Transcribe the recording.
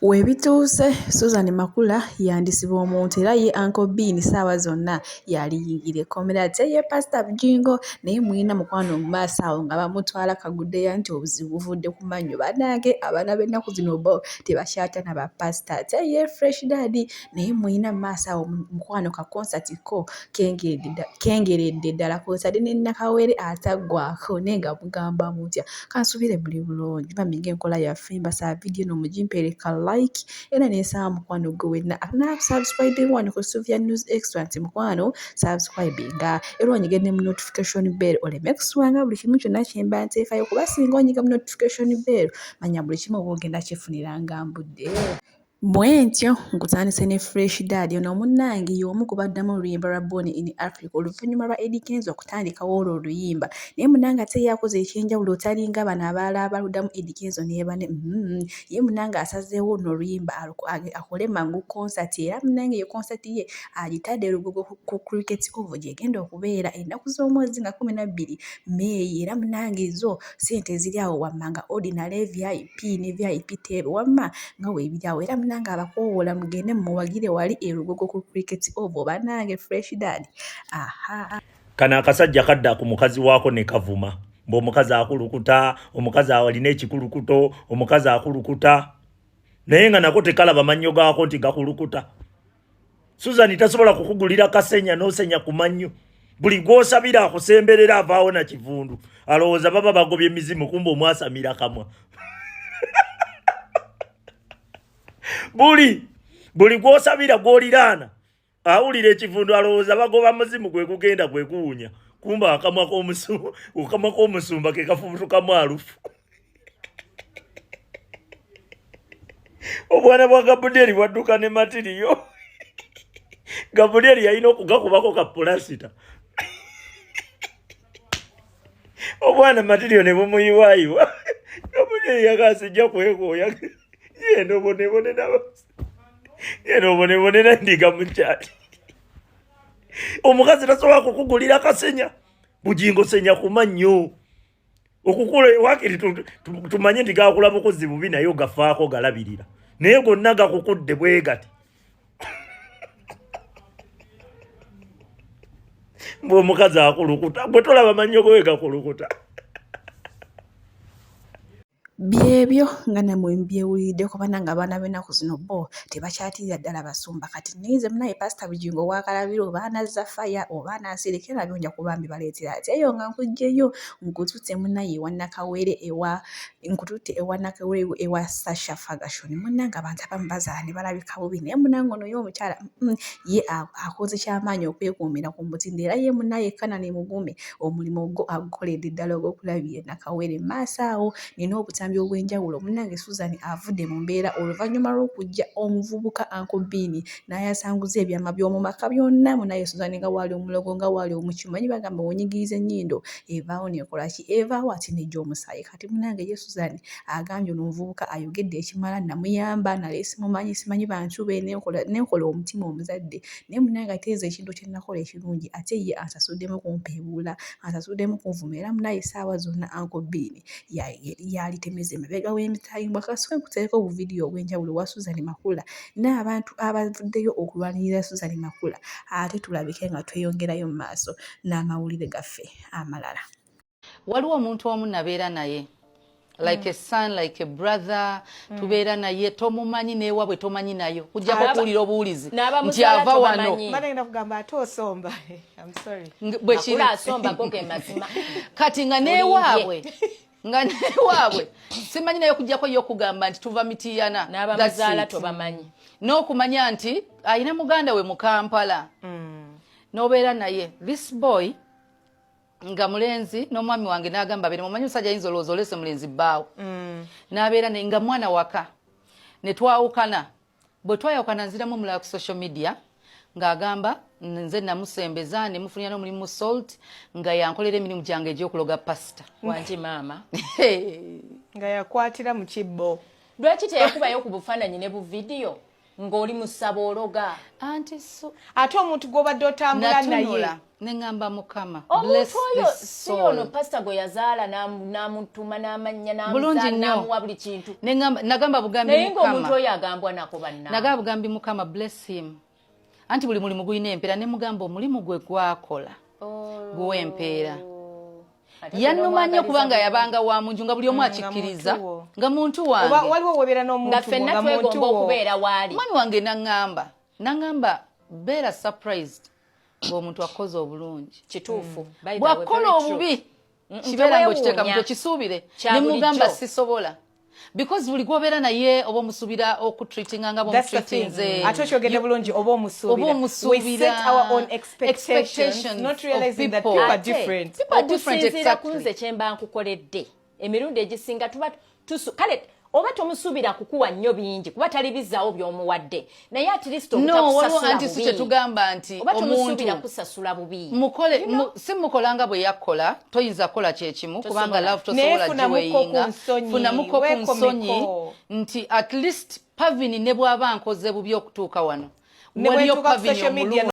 Webituuse Suzan Makula yandisibwa omuntu era ye Uncle Bean ssaawa zonna yaliyingira ekkomera ate ye Pr Bujingo naye mulina mukwano mu maaso awo nga bamutwala kaguddeya nti obuzibu buvudde ku mannyo bannange abaana b'ennaku zino bo tebakyatana ba pasita ate ye Fresh Daddy naye mulina mu maaso awo mukwano ka konsati ko kengeredde ddala kw'otadde ne Nakawere ataggwako naye nga mugamba mutya kansubire muli bulungi bamige enkola yaffe mbasaba vidiyo no mugimpereka like era nesaba mukwano gwe wenna subscribe wano ku Sylvia News Extra nti mukwano subscribinga era onyige ne mu notification bell oleme kuswanga buli kimu kyonna kyemba nteekayo kuba singa onyiga mu notification bell manya buli kimu oba ogenda kifuniranga mbudde. Bwentyo nkutandise ne Fresh Daddy ono munnange y'omu ku baddamu oluyimba lwa Born in Africa oluvannyuma lwa Eddy Kenzo okutandikawo olwo oluyimba naye munnange ate yakoze ekyenjawulo otalinga bano abalala abaluddamu Eddy Kenzo ne bane ye munnange asazeewo no oluyimba akole mangu concert era munnange ye concert ye agitadde Lugogo ku Cricket Oval gyegenda okubeera ennaku z'omwezi nga 12 May era munnange zo ssente eziri awo wammanga ordinary VIP ne VIP table wamma nga weebiri awo era munnange abakoowoola mugende muwagire wali Lugogo ku Cricket Oval bannange Fresh Daddy. Kana akasajja kadda ku mukazi waako ne kavuma ng'omukazi akulukuta omukazi alina ekikulukuto omukazi akulukuta naye nga nako tekalaba mannyo gaako nti gakulukuta. Suzan tasobola kukugulira kasenya n'osenya ku mannyo buli gw'osabira akusemberera avaawo na kivundu alowooza baba bagobye emizimu kumba omwasamira kamwa buli gw'osabira gw'oliraana awulira ekivundu alowooza bagoba muzimu gwe gugenda gwe guwunya kumba akamwa k'omusumba ke kafubutukamu alufu. Obwana bwa Gabuletede bwadduka ne matiriyo Gabuletede yalina okugakubako ka pulasita obwana matiriyo ne bumuyiwayiwa Gabuletede yakasijja kwekooya yeno bonebone nandiga mukyali omukazi tasobola kukugulira kasenya Bujingo senya ku mannyo okukula wakiri tumanye nti gakula bukozi bubi naye gafaako galabirira naye gonna gakukudde bwe gati omukazi akulukuta bwe tolaba mannyo gwe gakulukuta. Byebyo nga namwe mbyewulidde kubanga abaana b'ennaku zino bo tebakyatirira ddala basumba kati nize munaye Pr Bujingo waakalabira oba anazza faya oba anaasirika nabyo nja kuba mbibaleetera ati eyo nga nkugjeyo nkutute munaye ewa Nakawere ewa Sasha Ferguson munnange abantu abamu bazaala ne balabika bubi naye munnange ono y'omukyala ye akoze kyamaanyi okwekuumira ku mutindo era ye munaye Kanani Mugume omulimu agukoledde ddala ogw'okulabira Nakawere maaso awo nina obutambi obw'enjawulo munnange Suzan avudde mu mbeera oluvannyuma lw'okujja omuvubuka Uncle Bean n'ayasanguza ebyama by'omu maka byonna munaye Suzan nga waali omulogo nga waali omukimanyi bagamba wonyigiriza ennyindo evaawo nekola ki evaawo ate nejja omusaayi kati munnange ye Suzan agambye ono omuvubuka ayogedde ekimala namuyamba naleero simanyi bantu be nekola omutima omuzadde naye munnange ateeza ekintu kye nakola ekirungi ate ye ansasuddemu kumpeebuula ansasuddemu kunvuma era munaye essaawa zonna Uncle Bean yalitemeza emabega w'emitayimbwa kasooke nkuteeko obuvidiyo obw'enjawulo wa Suzan Makula n'abantu abavuddeyo okulwanirira Suzan Makula ate tulabike nga tweyongerayo mu maaso n'amawulire gaffe amalala. Waliwo omuntu omu nabeera naye like a son, like a brother, tubeera naye tomumanyi neewabwe tomanyi nayo kujjako kuwulira obuwulizi nti ava wano bagenda kugamba ate osomba. I'm sorry. bwe kiri asomba koke mazima kati nga neewaabwe simanyi nayo kujjako yo kugamba nti tuva mitiyana n'abamuzaala tobamanyi n'okumanya nti ayina muganda we mu Kampala n'obeera naye this boy nga mulenzi n'omwami wange n'agamba bere mumanyi omusajja ayinza olowooza olese mulenzi bbaawo n'abeera naye nga mwana waka ne twawukana bwe twayawukana nziramu omulala ku social media ng'agamba nze namusembeza ne mufunira n'omulimu salt nga yankolera emirimu gyange egy'okuloga pasita wanti maama nga yakwatira mu kibbo lwaki teyakubayo ku bufaananyi ne bu vidiyo ng'oli musaba ologa. Anti so Ate omuntu gw'obadde otambula naye. Ne ngamba Mukama. Omuntu oyo si ono pastor gwe yazaala n'amutuma n'amanya n'amuzaala n'amuwa buli kintu. Nagamba bugambi Mukama. Naye ng'omuntu oyo agambwa nako banna. Nagamba bugambi Mukama, bless him. Anti buli mulimu gulina empeera, ne mugamba omulimu gwe gwakola guwa empeera. Yannuma nnyo kubanga yabanga wa munju nga buli omu akikkiriza nga muntu wange. Waliwo webeera n'omuntu nga ffenna twegomba okubeera waali. Mwami wange n'angamba beera surprised ng'omuntu akoze obulungi. Kituufu. Bw'akola obubi kibeera ng'okiteeka mu kisuubire. Ne mugamba sisobola. Because buli gwobeera naye oba omusuubira okutreatinga nga bw'omutreatinze. Ate okyogedde bulungi oba omusuubira. We set our own expectations, not realizing that people are different. Okusinziira ku nze kye mba nkukoledde emirundi egisinga tuba kale oba tomusuubira kukuwa nnyo bingi kuba tali bizzaawo by'omuwadde naye at least obutakusasula bubi. Si kyetugamba nti oba tomusuubira kusasula bubi. Si mukolanga bwe yakola toyinza kukola kyekimu kubanga love tosobola giweyinga. Funamuko ku nsonyi nti at least Pavini ne bw'aba nkoze bubi okutuuka wano. Waliyo Pavini omulungi.